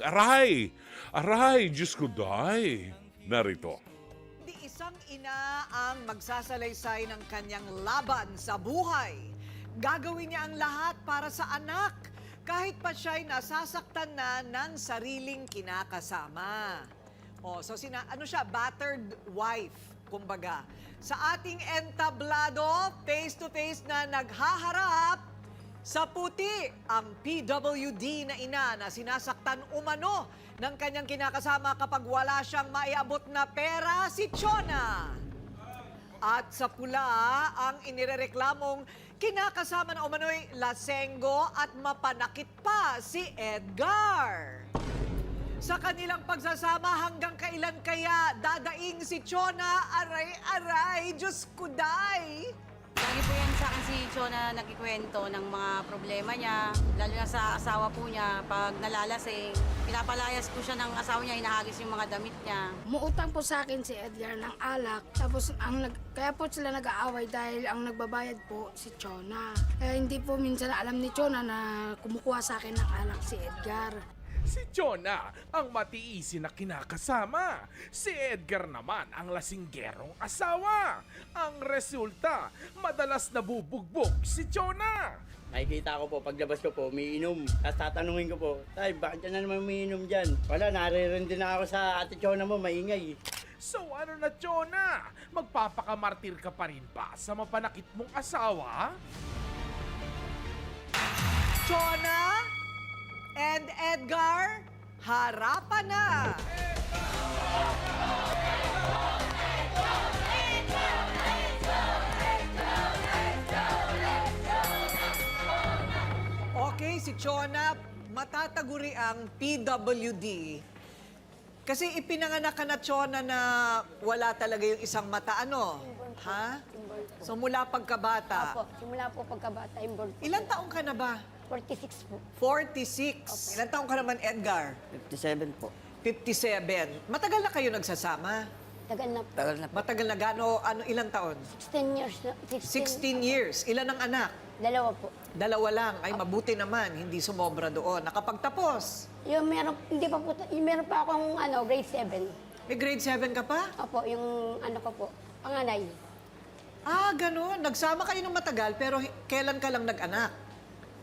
Aray! Aray! Diyos ko, day! Narito. Di isang ina ang magsasalaysay ng kanyang laban sa buhay. Gagawin niya ang lahat para sa anak, kahit pa siya'y nasasaktan na ng sariling kinakasama. So ano siya, battered wife, kumbaga. Sa ating entablado, face-to-face na naghaharap, sa puti, ang PWD na ina na sinasaktan umano ng kanyang kinakasama kapag wala siyang maiabot na pera, si Chona. At sa pula, ang inirereklamong kinakasama na umano'y lasenggo at mapanakit pa si Edgar. Sa kanilang pagsasama, hanggang kailan kaya dadaing si Chona? Aray, Diyos ko, day! Lagi po yan sa akin si Chona nagkikwento ng mga problema niya, lalo na sa asawa po niya. Pag nalalasing, pinapalayas po siya ng asawa niya, hinahagis yung mga damit niya. Muutang po sa akin si Edgar ng alak. Tapos kaya po sila nag-aaway dahil ang nagbabayad po si Chona. Kaya hindi po minsan alam ni Chona na kumukuha sa akin ng alak si Edgar. Si Chona ang matiisin na kinakasama. Si Edgar naman ang lasinggerong asawa. Ang resulta, madalas nabubugbog si Chona. Nakikita ko po, paglabas ko po, umiinom. Tapos tatanungin ko po, Tay, bakit ka na naman umiinom dyan? Wala, naririnig na ako sa ate Chona mo, maingay. So ano na Chona? Magpapakamartir ka pa rin ba sa mapanakit mong asawa? Chona and Edgar, harapan na! Okay, si Chona, matataguri ang PWD. Kasi ipinanganak ka na, Chona, na wala talaga yung isang mata, ano? Ha? So mula pagkabata. Opo, simula po pagkabata, inborn po. Ilang taong ka na ba? 46 po. 46. Ilang taong ka naman, Edgar? 57 po. 57. Matagal na kayo nagsasama? Tagal na po. Tagal na po. Matagal na ilang taon? 16 years na. 16 years. Ilan ang anak? Dalawa po. Dalawa lang. Ay, mabuti naman. Hindi sumobra doon. Nakapagtapos. Yung meron, hindi pa po, yung meron pa akong grade 7. May grade 7 ka pa? Opo, yung ko po, panganay. Ah, ganun. Nagsama kayo ng matagal, pero kailan ka lang nag-anak?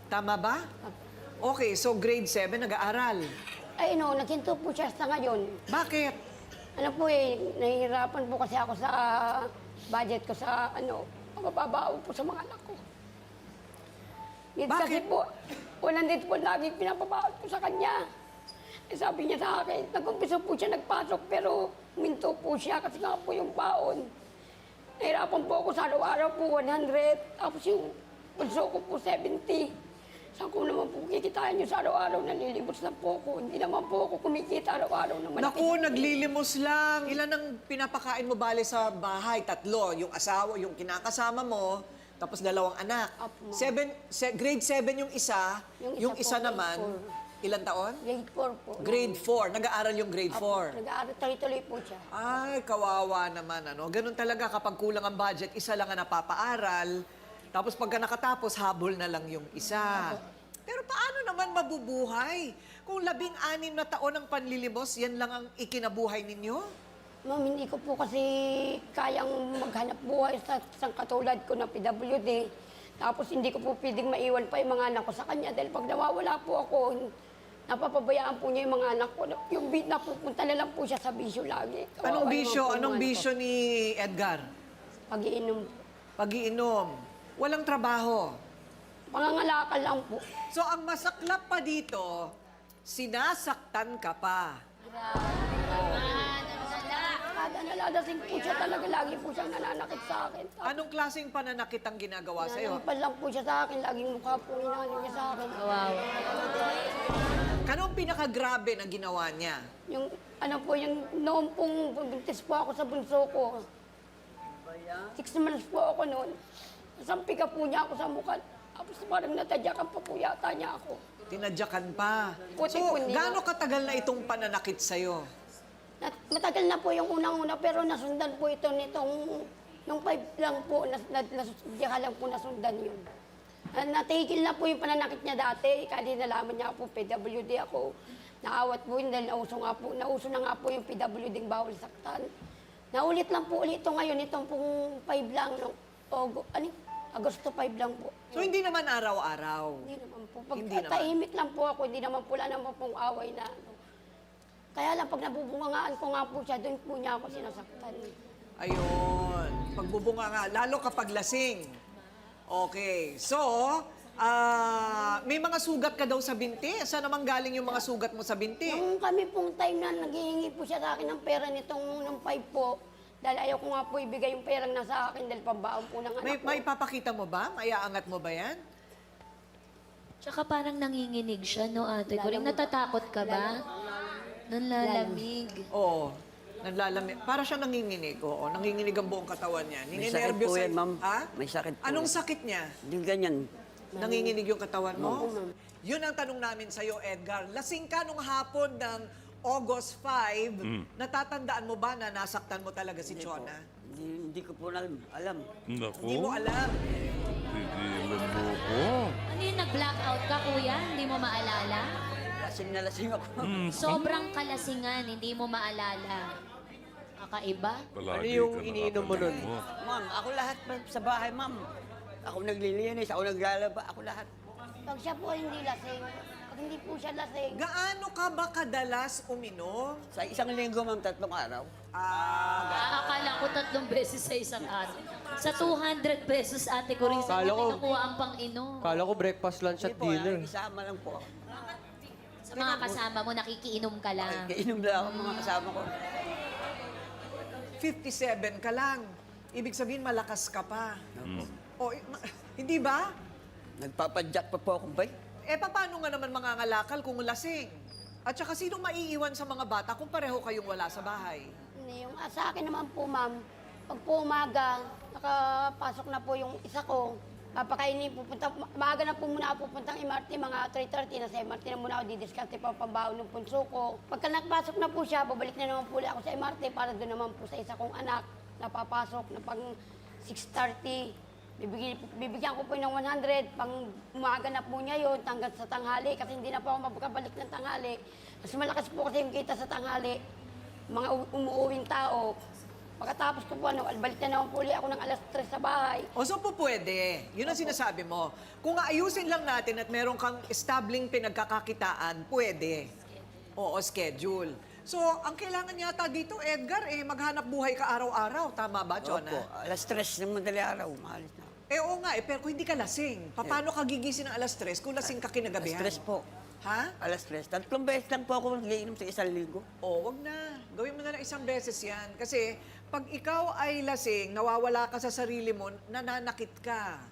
Tama ba? Okay, so grade 7, nag-aaral. Ay, naghinto po siya sa ngayon. Bakit? Nahihirapan po kasi ako sa budget ko sa, mababaw po sa mga anak ko. Kasi Bakit? po, walang din po lagi pinapabawal po sa kanya. Sabi niya sa akin, nag-umpisa po siya nagpasok pero minto po siya kasi nga po yung baon. Nahirapan po ako sa araw-araw po 100, tapos yung pulso ko po 70. Saan ko naman po kikitain yung sa araw-araw, nalilimos na po ako. Hindi naman po ako kumikita araw-araw na malaki. Naku, naglilimos lang. Ilan ang pinapakain mo bale sa bahay? 3. Yung asawa, yung kinakasama mo, tapos 2 anak. Apo. Grade 7 yung isa, Yung isa isa po, naman, grade ilan taon? Grade 4 po. Grade 4. Nag-aaral yung grade 4. Nag-aaral, tuloy-tuloy po siya. Ay, kawawa naman, ano. Ganun talaga kapag kulang ang budget, isa lang ang napapaaral. Tapos pagka nakatapos, habol na lang yung isa. Pero paano naman mabubuhay? Kung 16 na taon ang panlilimos, yan lang ang ikinabuhay ninyo? Ma'am, hindi ko po kasi kayang maghanap buhay sa isang katulad ko na PWD. Tapos hindi ko po pwedeng maiwan pa yung mga anak ko sa kanya dahil pag nawawala po ako, napapabayaan po niya yung mga anak ko. Yung napupunta na lang po siya sa bisyo lagi. Anong Kawawa bisyo? naman po Anong yung mga bisyo anak ni Edgar? ko. Pag-iinom. Pag-iinom. Walang trabaho. Pangangalakal lang po. So, ang masaklap pa dito, sinasaktan ka pa. Kada naladasing po siya talaga, lagi po siyang nananakit sa akin. Anong klaseng pananakit ang ginagawa sa'yo? Nanampal lang po siya sa akin, laging mukha po inaano niya sa akin. Anong pinakagrabe na ginawa niya? Yung yung noon pong buntis po ako sa bunso ko. 6 months po ako noon. Nasampi ka po niya ako sa mukha. Tapos parang natadyakan pa po yata niya ako. Tinadyakan pa. Puti So, po niya. gaano katagal na itong pananakit sa'yo? Matagal na po yung unang-una pero nasundan po ito nung 5 lang po, nasundyan lang po nasundan yun. Natigil na po yung pananakit niya dati, kasi nalaman niya po, PWD ako. naawat po yun dahil nauso na nga po yung PWD bawal saktan. Naulit lang po ulit ito ngayon, itong pong 5 lang, Agosto 5 lang po. So hindi naman araw-araw. Hindi naman po. Pag Hindi naman. tahimik lang po ako, hindi naman po naman pong away na ano. Kaya lang, pag nabubungangaan ko nga po siya, doon po niya ako sinasaktan. Ayun. Pagbubunga nga, lalo kapag lasing. Okay. So, may mga sugat ka daw sa binti? Saan naman galing yung mga sugat mo sa binti? Nung kami pong time na naghihingi po siya sa akin ng pera ng 5 po, dahil ayaw ko nga po ibigay yung perang nasa akin dahil pambaon po ng anak May, ko. may papakita mo ba? May aangat mo ba yan? Tsaka parang nanginginig siya, no, ate? Kuring natatakot ka ba? Nanlalamig. Oo. Nanlalamig. Para siya nanginginig. Oo, nanginginig ang buong katawan niya. May sakit po yan, ma'am. Ha? May sakit po Anong yan. sakit niya? Hindi ganyan. Nanginginig yung katawan mo? Yun ang tanong namin sa'yo, Edgar. Lasing ka nung hapon ng August 5, natatandaan mo ba na nasaktan mo talaga si Chona? Hindi ko po alam. Naku. Hindi mo alam. Tigilan mo ko. Ano yung nag-blackout ka, kuya? Hindi mo maalala? Lasing na lasing ako. Sobrang kalasingan, hindi mo maalala. Kakaiba? Palagi Ano yung ka iniinom mo nun? nakatandaan Ma'am, ako lahat sa bahay, ma'am. Ako naglilinis, ako naglalaba, ako lahat. Pag siya po hindi lasing, pag hindi po siya lasing, Gaano ka ba kadalas uminom? Sa isang linggo, ma'am, 3 araw. Akala ko 3 beses sa isang araw. Sa 200 pesos, ate ko rin sa Kala ko- nakuha ang pang-inom. Kala ko breakfast, lunch at Hindi po, dinner. isama lang po. Sa mga kasama mo, nakikiinom ka lang. Kainom lang ako mga kasama ko. 57 ka lang. Ibig sabihin, malakas ka pa. O, hindi ba? Nagpapadyak pa po akong bike. Paano nga naman mangangalakal kung lasing? At saka, sinong maiiwan sa mga bata kung pareho kayong wala sa bahay? yung sa akin naman po ma'am, pag po umaga, nakapasok na po yung isa ko, papakainin, maaga na po muna ako pupuntang MRT, mga 3:30 na sa MRT na muna ako didiskarte pa pambaon ng punso ko. Pagka nakapasok na po siya, babalik na naman po ulit ako sa MRT para doon naman po sa isa kong anak na papasok na pang 6:30. Bibigyan ko po ng 100, pang umaga na po niya yun, hanggang sa tanghali, kasi hindi na po ako mapagkabalik ng tanghali. Mas malakas po kasi yung kita sa tanghali, mga umuuwing tao. Pagkatapos ko po, balik na naman po ulit ako ng alas 3 sa bahay. O, so po pwede. Yun ang sinasabi mo. Kung ayusin lang natin at meron kang establing pinagkakakitaan, pwede. Oo, schedule. So, ang kailangan yata dito, Edgar, maghanap buhay ka araw-araw. Tama ba, Chona? Opo, alas 3 ng madaling araw, maalis na. Oo nga, pero kung hindi ka lasing, paano ka gigising ng alas 3 kung lasing ka kinagabihan? Alas 3 po. Ha? Alas 3. 3 beses lang po ako nagiinom sa isang linggo. Oo, wag na. Gawin mo na lang isang beses yan. Kasi pag ikaw ay lasing, nawawala ka sa sarili mo, nananakit ka.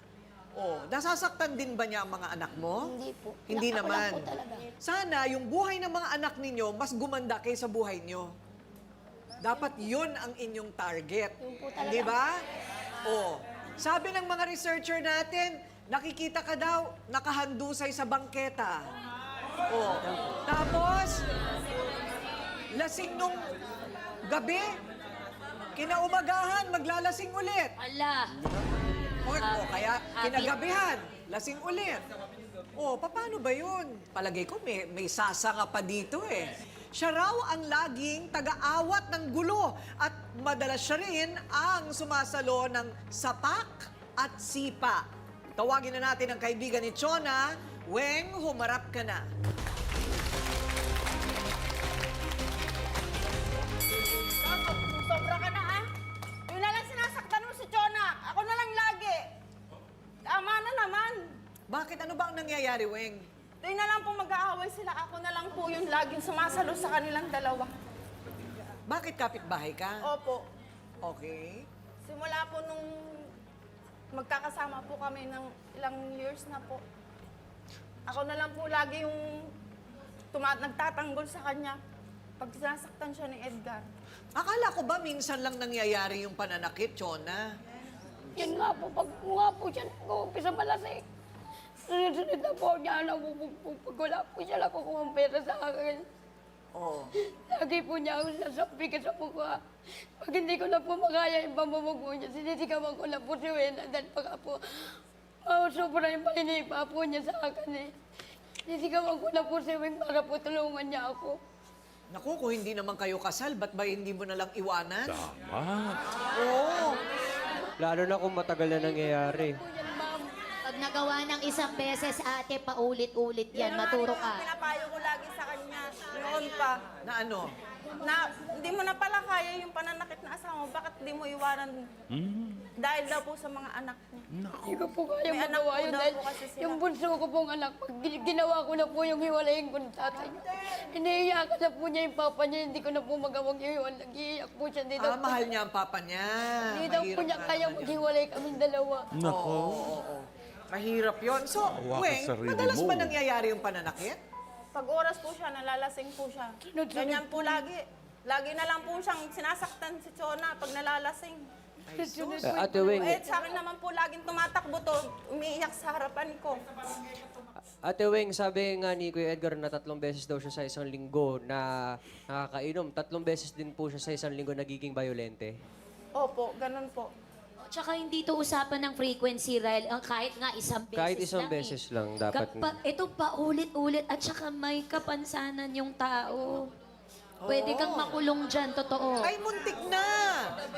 Oh, nasasaktan din ba niya ang mga anak mo? Hindi po. Hindi Ako lang naman. po talaga. Sana yung buhay ng mga anak ninyo mas gumanda kaysa buhay nyo. Dapat yun ang inyong target. Yun po talaga. Di ba? Oh, sabi ng mga researcher natin, nakikita ka daw nakahandusay sa bangketa. Oh, tapos lasing nung gabi, kinaumagahan, maglalasing ulit. Ala! Kaya kinagabihan, lasing ulit. Paano ba yun? Palagay ko may sasanga pa dito eh. Siya raw ang laging taga-awat ng gulo at madalas siya rin ang sumasalo ng sapak at sipa. Tawagin na natin ang kaibigan ni Chona, Weng, humarap ka na. Sobra ka na, ha? Yun na lang sinasaktan mo si Chona. Ako na lang lagi. Tama na naman. Bakit? Ano ba ang nangyayari, Weng? Tuwing na lang po mag-aaway sila. Ako na lang po yung laging sumasalo sa kanilang dalawa. Bakit kapitbahay ka? Opo. Okay. Simula po nung magkakasama po kami ng ilang years na po. Ako na lang po lagi yung nagtatanggol sa kanya pag sinasaktan siya ni Edgar. Akala ko ba minsan lang nangyayari yung pananakit, Chona? Yun nga po, pag siya nag-uumpisa malasing. Sunod-sunod na po niya, nabubugbog. Pag wala po siya nakukuha ang pera sa akin. Oo. Lagi po niya ako nasabi ka sa mukha. Pag hindi ko na po makaya yung pamumugo niya, sinisigawan ko na po si Wena. Dahil pagka po, sobra yung paninipa po niya sa akin eh. Nisigawan ko na po si Wing para po tulungan niya ako. Naku, kung hindi naman kayo kasal, ba't ba hindi mo na lang iwanan? Tama. Oo. Lalo na kung matagal na nangyayari. Yan, ma'am. Pag nagawa ng isang beses, ate, paulit-ulit yan. Maturo ka. Pinapayo ko lagi sa kanya. Noon pa. Na ano? Na hindi mo na pala kaya yung pananakit na asawa mo. Bakit di mo iwanan? Dahil daw po sa mga anak niya. Hindi ko po kaya May anak magawa po yun daw dahil po kasi sila. yung bunso ko pong anak, pag ginawa ko na po yung hiwalayin ko ng tatay niya. Iniiyakan na po niya yung papa niya, hindi ko na po magawang iwan. Nag-iiyak po siya. Hindi daw po, Mahal niya ang papa niya. hindi daw po Mahirap niya nga kaya naman yun. maghiwalay kaming dalawa. Nako. Oo. Mahirap yon. So, Awa ka Weng, sarili madalas mo. ba nangyayari yung pananakit? Pag oras po siya, nalalasing po siya. Ganyan po lagi. Lagi na lang po siyang sinasaktan si Chona pag nalalasing. Ate Weng, Eh, sa akin naman po laging tumatakbo to, umiiyak sa harapan ko. Ate Weng, sabi nga ni Kuya Edgar na 3 beses daw siya sa isang linggo na nakakainom. 3 beses din po siya sa isang linggo nagiging violente. Opo, ganun po. Tsaka hindi to usapan ng frequency, Ryle. Kahit nga isang beses Kahit isang lang beses lang dapat. ito pa ulit-ulit at saka may kapansanan yung tao. Pwede kang makulong dyan, totoo. Ay, muntik na!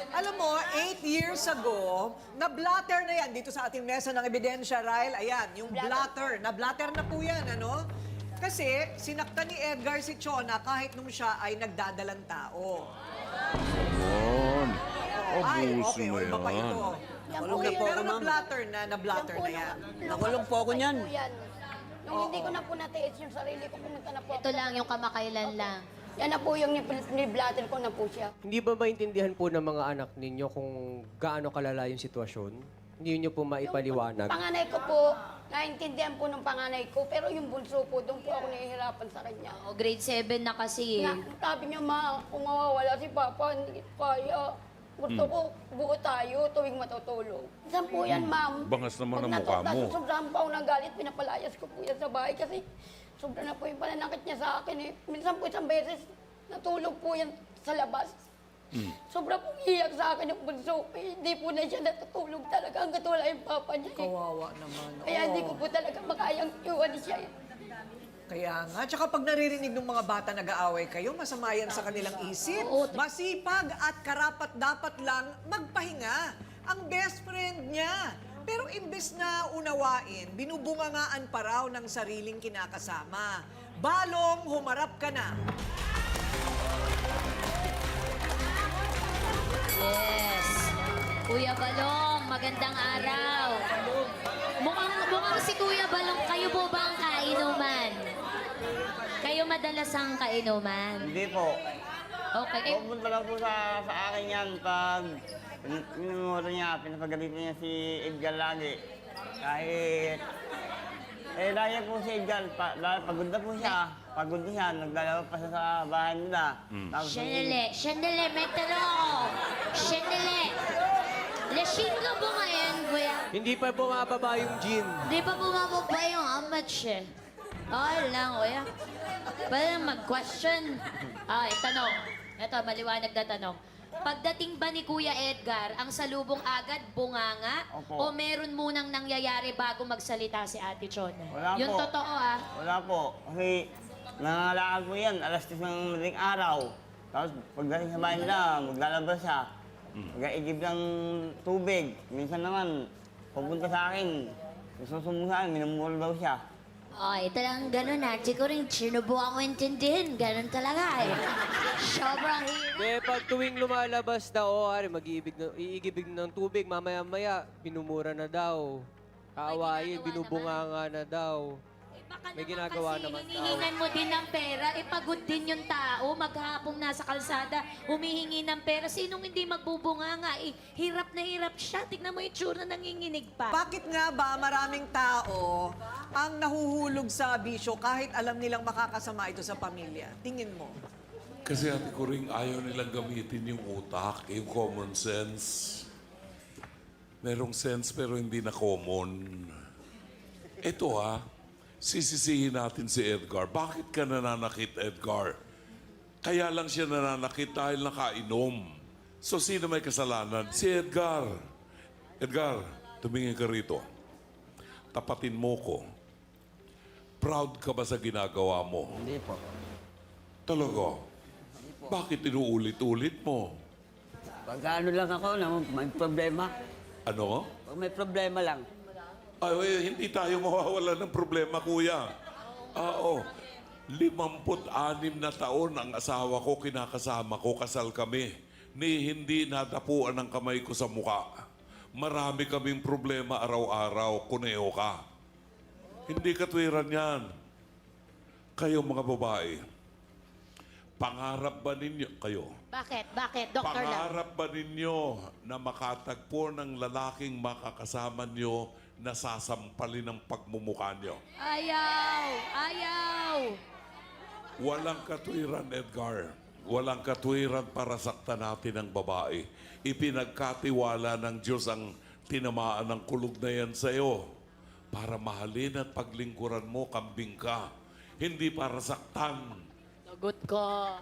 Alam mo, 8 years ago, na-blatter na yan dito sa ating mesa ng ebidensya, Ryle. Ayan, yung blatter. Na-blatter na po yan, ano? Kasi sinaktan ni Edgar si Chona kahit nung siya ay nagdadalang tao. Yun. Ay, Abuso okay, na iba pa yan. ito. Nakulong na po Pero ako, ma'am. na-blatter na yan. Nakulong po ako niyan. Yan. Nung hindi ko na po natiis yung sarili ko, pumunta na po ako. Ito lang yung kamakailan lang. Yan na po yung ni-blatter ko na po siya. Hindi ba maintindihan po ng mga anak ninyo kung gaano kalala yung sitwasyon? Hindi niyo po maipaliwanag. Panganay ko po, naintindihan po ng panganay ko, pero yung bunso po, doon po ako nahihirapan sa kanya. O, grade 7 na kasi. Na, sabi niya, ma, kung mawawala si Papa, hindi ko kaya. Gusto ko, buo tayo tuwing matutulog. Minsan po yan, ma'am. Bangas naman Pag ang mukha mo. Sobrang pa ako ng galit, pinapalayas ko po yan sa bahay kasi sobra na po yung pananakit niya sa akin. Eh. Minsan po isang beses, natulog po yan sa labas. Sobra pong iyak sa akin yung bunso. Eh, hindi po na siya natutulog talaga hanggat wala yung papa niya. Eh. Kawawa naman. Kaya hindi ko po talaga makayang iwan siya. Eh. Kaya nga, tsaka pag naririnig ng mga bata nag-aaway kayo, masama yan sa kanilang isip. Masipag at karapat dapat lang magpahinga ang best friend niya. Pero imbes na unawain, binubungangaan pa raw ng sariling kinakasama. Balong, humarap ka na. Yes. Kuya Balong, magandang araw. Mukhang si Kuya Balong, kayo po ba ang kainuman? Kayo madalas ang kainuman? Hindi po. Okay. Pupunta lang po sa akin yan pag minumuro niya, pinapagalitan niya si Edgar lagi. Kahit, lagi po si Edgar, pagod na po siya. Pagod na siya, naglalaro pa siya sa bahay nila. Tapos, Sandali, may tanong ako. Sandali. Lasing ka ba ngayon, kuya? Hindi pa bumababa yung gin. Di pa bumababa yung amats eh. Okay lang, kuya. Pwede mag-question. Tanong. Ito, maliwanag na tanong. Pagdating ba ni Kuya Edgar, ang salubong agad bunganga? Opo. O meron munang nangyayari bago magsalita si Ate Chona? Wala Yung po. totoo ah. Wala po. Kasi nangangalakad po yan, alas 10 ng madaling araw. Tapos pagdating sa bahay nila, maglalabas siya. Mag-iigib ng tubig. Minsan naman, pupunta sa akin. Susumbong sa akin, minumuro daw siya. Ito lang ganun ah. Siguro rin sinubukan ko intindihin. Ganun talaga eh. Sobrang hirap. Pag tuwing lumalabas daw, iigibig ng tubig, mamaya-maya, pinumura na daw. Kaawayin, binubunganga na daw. Baka May naman ginagawa kasi naman hinihingan mo din ng pera, pagod din yung tao, maghapong nasa kalsada, humihingi ng pera. Sinong hindi magbubunga nga? Hirap na hirap siya. Tignan mo yung tsura, nanginginig pa. Bakit nga ba maraming tao ang nahuhulog sa bisyo kahit alam nilang makakasama ito sa pamilya? Tingin mo. Kasi ate ko rin ayaw nilang gamitin yung utak, yung common sense. Merong sense pero hindi na common. Ito sisisihin natin si Edgar. Bakit ka nananakit, Edgar? Kaya lang siya nananakit dahil nakainom. So, sino may kasalanan? Si Edgar. Edgar, tumingin ka rito. Tapatin mo ko. Proud ka ba sa ginagawa mo? Hindi po. Talaga? Bakit inuulit-ulit mo? Pag ano lang ako, na may problema. Ano? Pag may problema lang. Ay, hindi tayo mawawala ng problema, kuya. Oo. 56 na taon ang asawa ko, kinakasama ko, kasal kami. Ni hindi nadapuan ang kamay ko sa muka. Marami kaming problema araw-araw, kuneho ka. Hindi katwiran yan. Kayo mga babae, pangarap ba ninyo, kayo, Bakit? Bakit? Doktor lang. pangarap ba ninyo na makatagpo ng lalaking makakasama nyo na sasampalin ng pagmumukha nyo? Ayaw! Ayaw! Walang katwiran, Edgar. Walang katwiran para saktan natin ang babae. Ipinagkatiwala ng Diyos ang tinamaan ng kulog na yan sa'yo para mahalin at paglingkuran mo, kambing ka. Hindi para saktan. Lagot ko.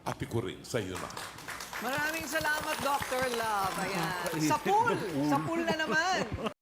Ate ko rin, sa'yo na. Maraming salamat, Dr. Love. Ayan. Sa pool na naman.